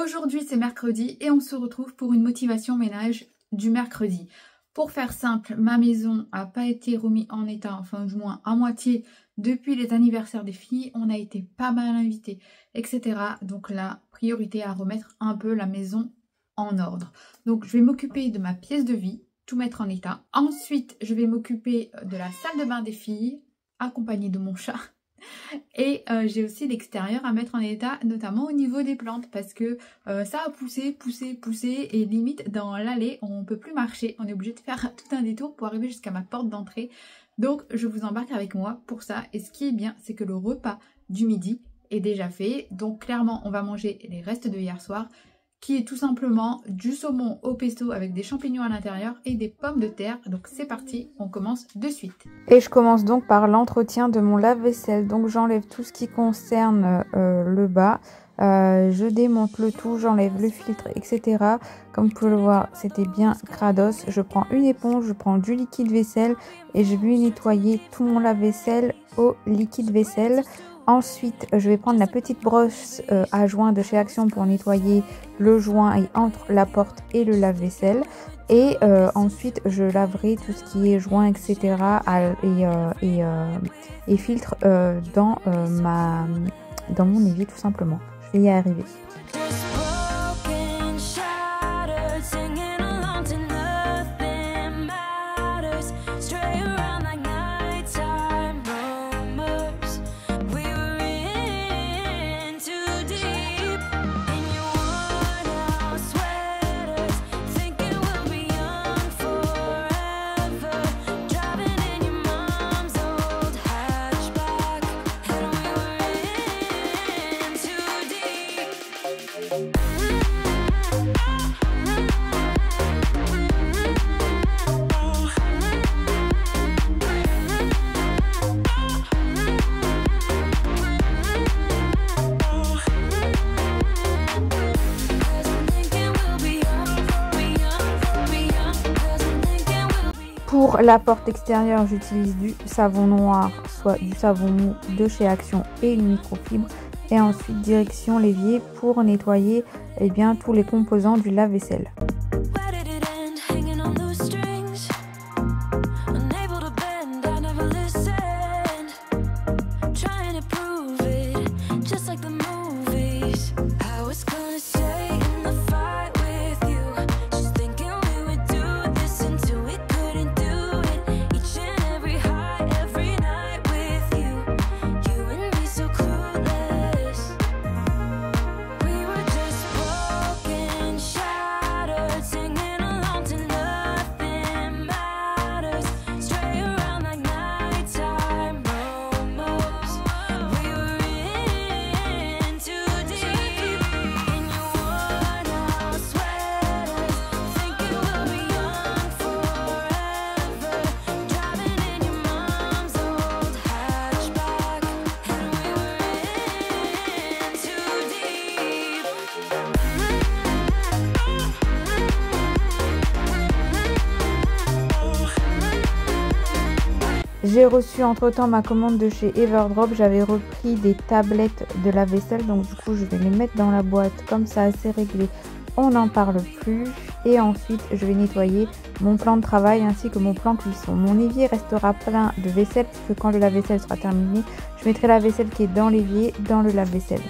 Aujourd'hui c'est mercredi et on se retrouve pour une motivation ménage du mercredi. Pour faire simple, ma maison n'a pas été remise en état, enfin du moins à moitié, depuis les anniversaires des filles. On a été pas mal invités, etc. Donc la priorité à remettre un peu la maison en ordre. Donc je vais m'occuper de ma pièce de vie, tout mettre en état. Ensuite, je vais m'occuper de la salle de bain des filles, accompagnée de mon chat. Et j'ai aussi l'extérieur à mettre en état, notamment au niveau des plantes, parce que ça a poussé et limite dans l'allée on peut plus marcher, on est obligé de faire tout un détour pour arriver jusqu'à ma porte d'entrée. Donc je vous embarque avec moi pour ça, et ce qui est bien c'est que le repas du midi est déjà fait. Donc clairement on va manger les restes de hier soir, qui est tout simplement du saumon au pesto avec des champignons à l'intérieur et des pommes de terre. Donc c'est parti, on commence de suite. Et je commence donc par l'entretien de mon lave-vaisselle. Donc j'enlève tout ce qui concerne le bas. Je démonte le tout, j'enlève le filtre, etc. Comme vous pouvez le voir, c'était bien crados. Je prends une éponge, je prends du liquide vaisselle et je vais nettoyer tout mon lave-vaisselle au liquide vaisselle. Ensuite, je vais prendre la petite brosse à joint de chez Action pour nettoyer le joint et entre la porte et le lave-vaisselle. Et ensuite, je laverai tout ce qui est joint, etc. et filtre dans mon évier tout simplement. Je vais y arriver. Pour la porte extérieure, j'utilise du savon noir, soit du savon mou de chez Action et une microfibre. Et ensuite, direction l'évier pour nettoyer tous les composants du lave-vaisselle. J'ai reçu entre temps ma commande de chez Everdrop. J'avais repris des tablettes de la vaisselle, donc du coup je vais les mettre dans la boîte comme ça, c'est réglé, on n'en parle plus. Et ensuite je vais nettoyer mon plan de travail ainsi que mon plan cuisson. Mon évier restera plein de vaisselle puisque quand le lave-vaisselle sera terminé, je mettrai la vaisselle qui est dans l'évier dans le lave-vaisselle.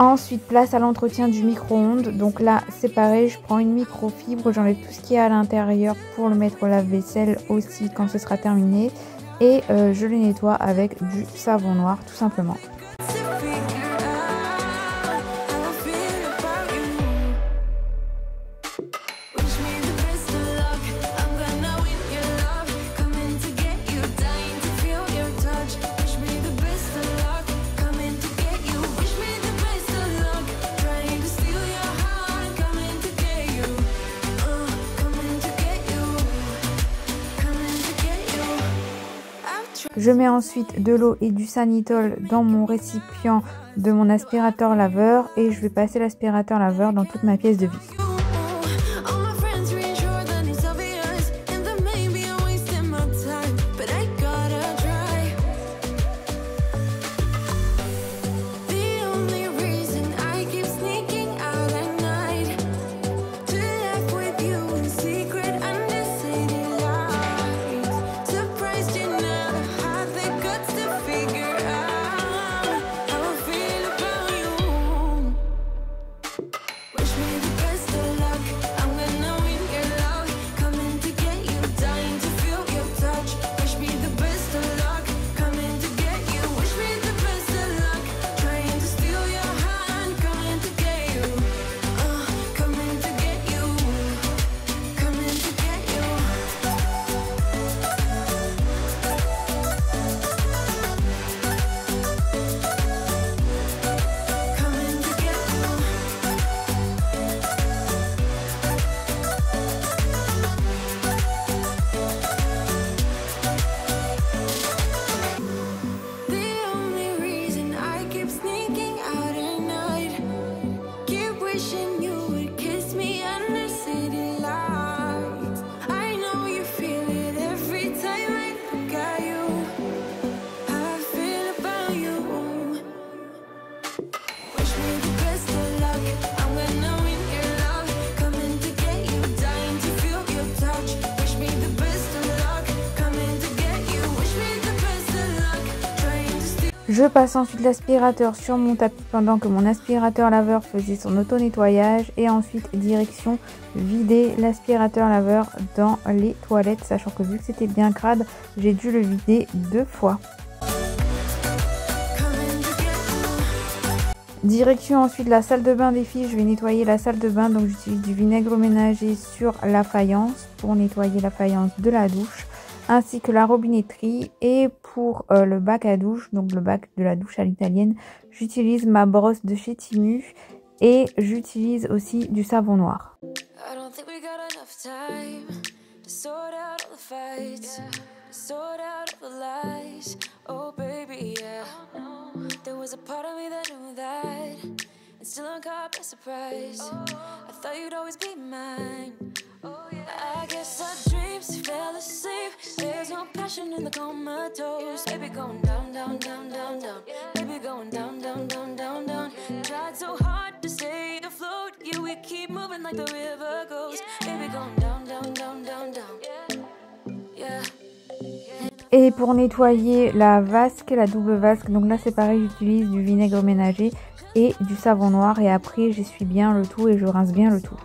Ensuite, place à l'entretien du micro-ondes. Donc là, c'est pareil, je prends une microfibre, j'enlève tout ce qui est à l'intérieur pour le mettre au lave-vaisselle aussi quand ce sera terminé. Et je le nettoie avec du savon noir, tout simplement. Je mets ensuite de l'eau et du Sanitol dans mon récipient de mon aspirateur laveur et je vais passer l'aspirateur laveur dans toute ma pièce de vie. Je passe ensuite l'aspirateur sur mon tapis pendant que mon aspirateur laveur faisait son auto-nettoyage et ensuite direction vider l'aspirateur laveur dans les toilettes, sachant que vu que c'était bien crade, j'ai dû le vider 2 fois. Direction ensuite la salle de bain des filles, je vais nettoyer la salle de bain, donc j'utilise du vinaigre ménager sur la faïence pour nettoyer la faïence de la douche, ainsi que la robinetterie. Et pour le bac à douche, donc le bac de la douche à l'italienne, j'utilise ma brosse de chez Timu et j'utilise aussi du savon noir. I guess our dreams fell asleep. There's no passion in the comatose. Baby going down, down, down, down, down. Baby going down, down, down, down, down. Tried so hard to stay afloat. Yeah, we keep moving like the river goes. Baby going down, down, down, down, down. Yeah. Et pour nettoyer la vasque, la double vasque, donc là c'est pareil, j'utilise du vinaigre ménager et du savon noir et après j'essuie bien le tout et je rince bien le tout.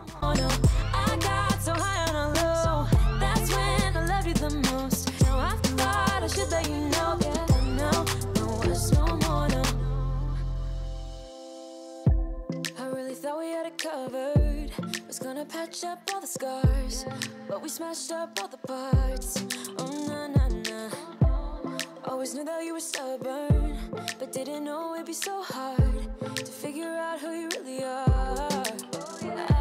Patch up all the scars, but we smashed up all the parts. Oh na na na. Always knew that you were stubborn, but didn't know it'd be so hard to figure out who you really are.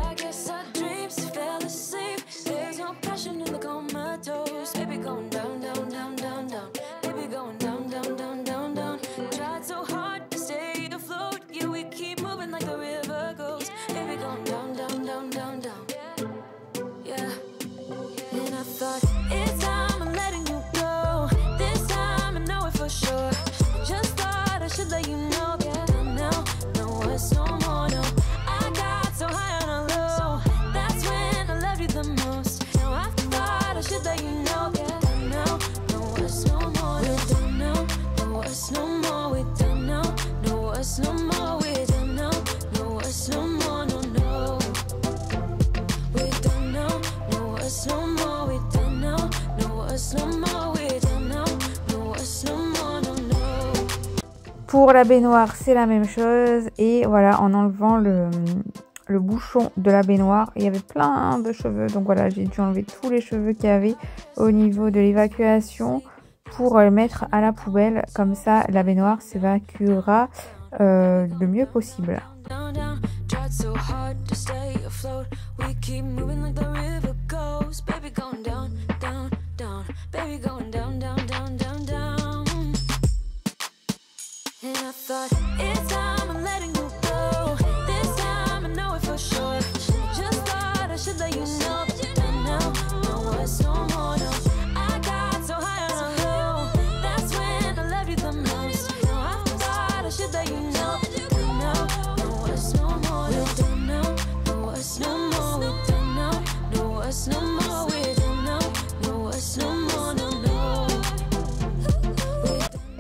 I guess our dreams fell asleep. There's no passion in the comatose. Baby going down, down, down, down, down. Baby going down, down, down, down, down. Tried so hard to stay afloat. Yeah, we keep moving like the river goes. Baby going down, down, down, down, down. And I thought, it's time I'm letting you go. This time I know it for sure. Just thought I should let you know. Yeah, now, no, it's no more, no. I got so high on a low. That's when I loved you the most. Now I thought I should let you know. Yeah, now, no, it's no more. We're done now, no, it's no more. We're done now, no, it's no more. We're done now, no, it's no more, no, no. We're done now, no, it's no more. Pour la baignoire, c'est la même chose. Et voilà, en enlevant le bouchon de la baignoire, il y avait plein de cheveux. Donc voilà, j'ai dû enlever tous les cheveux qu'il y avait au niveau de l'évacuation pour le mettre à la poubelle. Comme ça, la baignoire s'évacuera le mieux possible. Baby going down, down, down. Baby going down, down, down, down, down.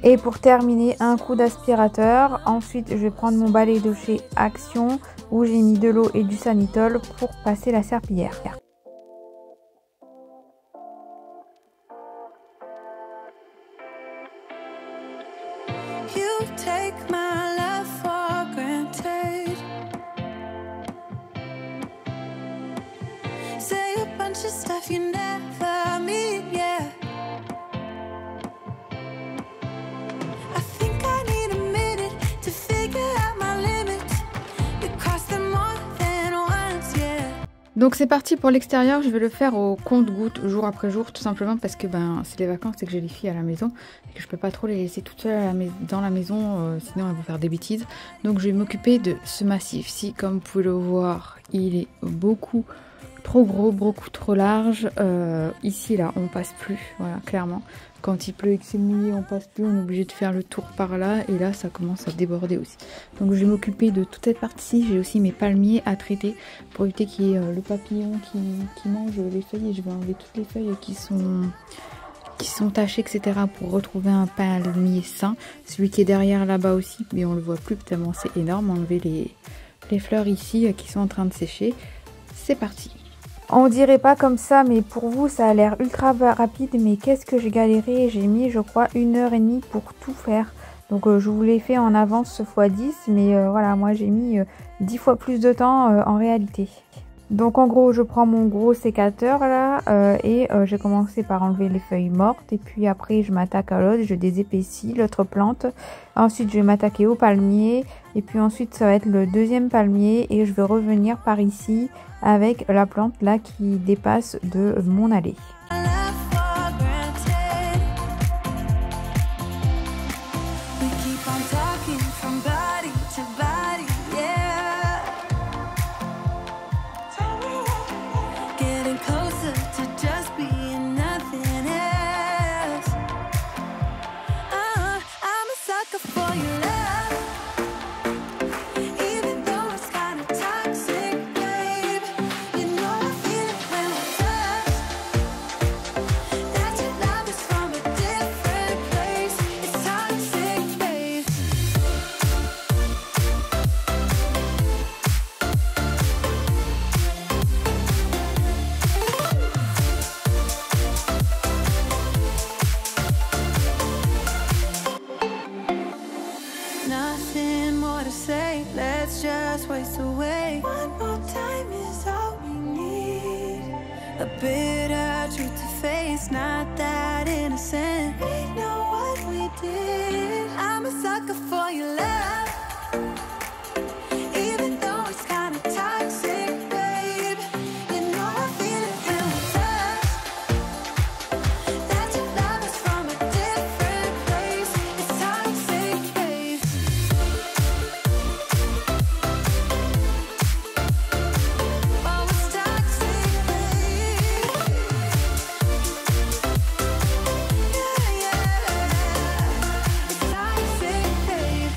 Et pour terminer, un coup d'aspirateur. Ensuite, je vais prendre mon balai de chez Action où j'ai mis de l'eau et du Sanitol pour passer la serpillière. You take my love for granted. Say a bunch of stuff you never mean, yeah. I think I need a minute to figure out my limits. You cross them more than once, yeah. Donc c'est parti pour l'extérieur, je vais le faire au compte-gouttes jour après jour, tout simplement parce que c'est les vacances et que j'ai les filles à la maison et que je peux pas trop les laisser toutes seules dans la maison, sinon elles vont faire des bêtises. Donc je vais m'occuper de ce massif-ci, comme vous pouvez le voir, il est beaucoup trop gros, beaucoup trop large. Ici là on passe plus, voilà, clairement. Quand il pleut et que c'est mouillé, on passe plus, on est obligé de faire le tour par là et là ça commence à déborder aussi. Donc je vais m'occuper de toute cette partie-ci. J'ai aussi mes palmiers à traiter pour éviter qu'il y ait le papillon qui mange les feuilles, et je vais enlever toutes les feuilles qui sont tachées, etc. pour retrouver un palmier sain. Celui qui est derrière là-bas aussi, mais on le voit plus tellement c'est énorme. Enlever les fleurs ici qui sont en train de sécher. C'est parti. On dirait pas comme ça, mais pour vous ça a l'air ultra rapide, mais qu'est-ce que j'ai galéré. J'ai mis je crois 1h30 pour tout faire. Donc je vous l'ai fait en avance fois 10, mais voilà, moi j'ai mis 10 fois plus de temps en réalité. Donc en gros je prends mon gros sécateur là et j'ai commencé par enlever les feuilles mortes, et puis après je m'attaque à l'autre, je désépaissis l'autre plante. Ensuite je vais m'attaquer au palmier, et puis ensuite ça va être le deuxième palmier, et je vais revenir par ici avec la plante là qui dépasse de mon allée. Nothing more to say, let's just waste away. One more time is all we need. A bitter truth to face, not that innocent. We know what we did. I'm a sucker for your love, even though it's kinda toxic, babe. You know I feel it when we touch. That your love is from a different place. It's toxic, babe. Oh, it's toxic, babe. Yeah, yeah. It's toxic, babe.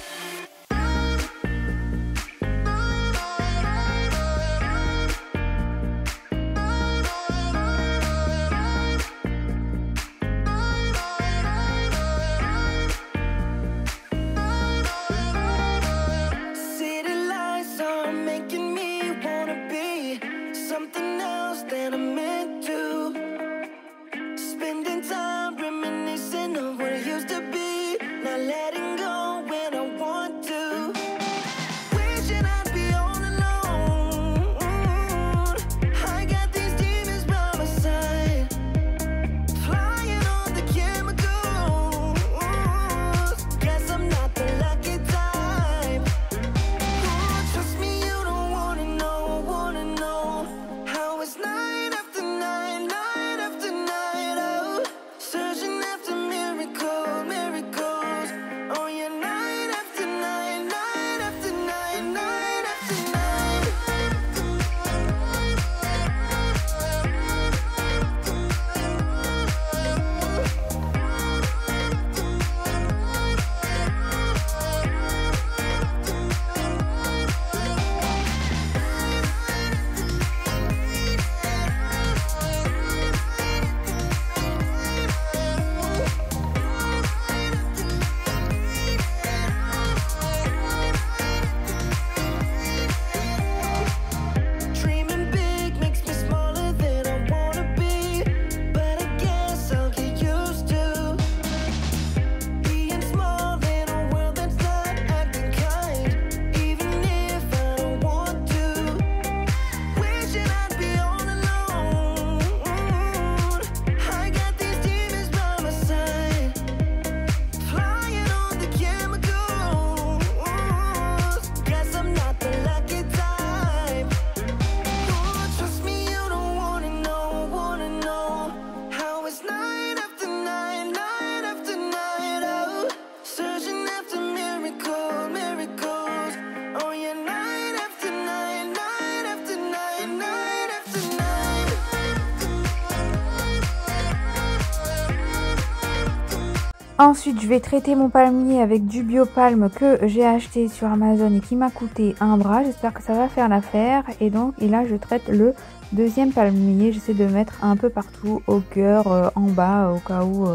Ensuite, je vais traiter mon palmier avec du biopalme que j'ai acheté sur Amazon et qui m'a coûté un bras. J'espère que ça va faire l'affaire. Et là, je traite le deuxième palmier. J'essaie de mettre un peu partout, au cœur, en bas, au cas où,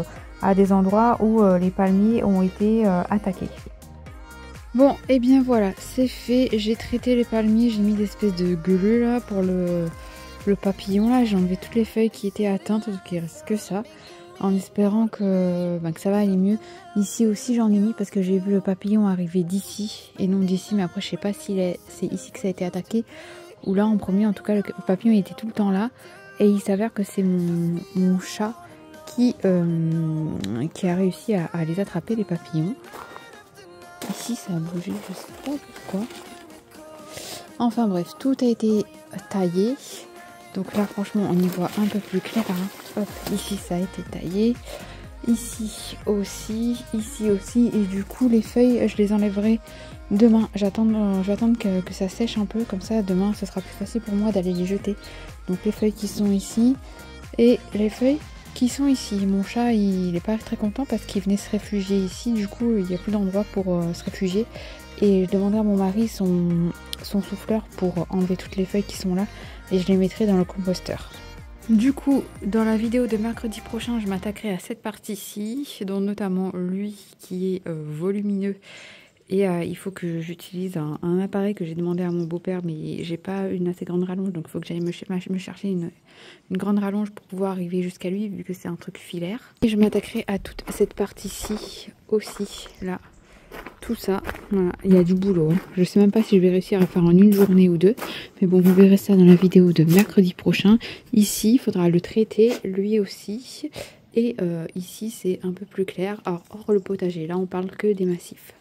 à des endroits où les palmiers ont été attaqués. Bon, et bien voilà, c'est fait. J'ai traité les palmiers. J'ai mis des espèces de glu là pour le papillon. Là, j'ai enlevé toutes les feuilles qui étaient atteintes, donc il ne reste que ça. En espérant que ça va aller mieux. Ici aussi j'en ai mis parce que j'ai vu le papillon arriver d'ici et non d'ici, mais après je sais pas si c'est ici que ça a été attaqué ou là en premier. En tout cas le papillon il était tout le temps là et il s'avère que c'est mon chat qui a réussi à les attraper, les papillons. Ici ça a bougé, je sais pas pourquoi. Enfin bref, tout a été taillé. Donc là franchement on y voit un peu plus clair, hein. Hop, ici ça a été taillé, ici aussi, et du coup les feuilles je les enlèverai demain. J'attends que ça sèche un peu, comme ça demain ce sera plus facile pour moi d'aller les jeter. Donc les feuilles qui sont ici et les feuilles qui sont ici. Mon chat il n'est pas très content parce qu'il venait se réfugier ici, du coup il n'y a plus d'endroit pour se réfugier. Et je demanderai à mon mari son souffleur pour enlever toutes les feuilles qui sont là et je les mettrai dans le composteur. Du coup, dans la vidéo de mercredi prochain, je m'attaquerai à cette partie-ci, dont notamment lui qui est volumineux. Et il faut que j'utilise un appareil que j'ai demandé à mon beau-père, mais j'ai pas une assez grande rallonge, donc il faut que j'aille me chercher une grande rallonge pour pouvoir arriver jusqu'à lui, vu que c'est un truc filaire. Et je m'attaquerai à toute cette partie-ci aussi, là. Tout ça, voilà, il y a du boulot. Hein. Je sais même pas si je vais réussir à faire en une journée ou deux. Mais bon, vous verrez ça dans la vidéo de mercredi prochain. Ici, il faudra le traiter, lui aussi. Et ici, c'est un peu plus clair. Alors, hors le potager, là, on parle que des massifs.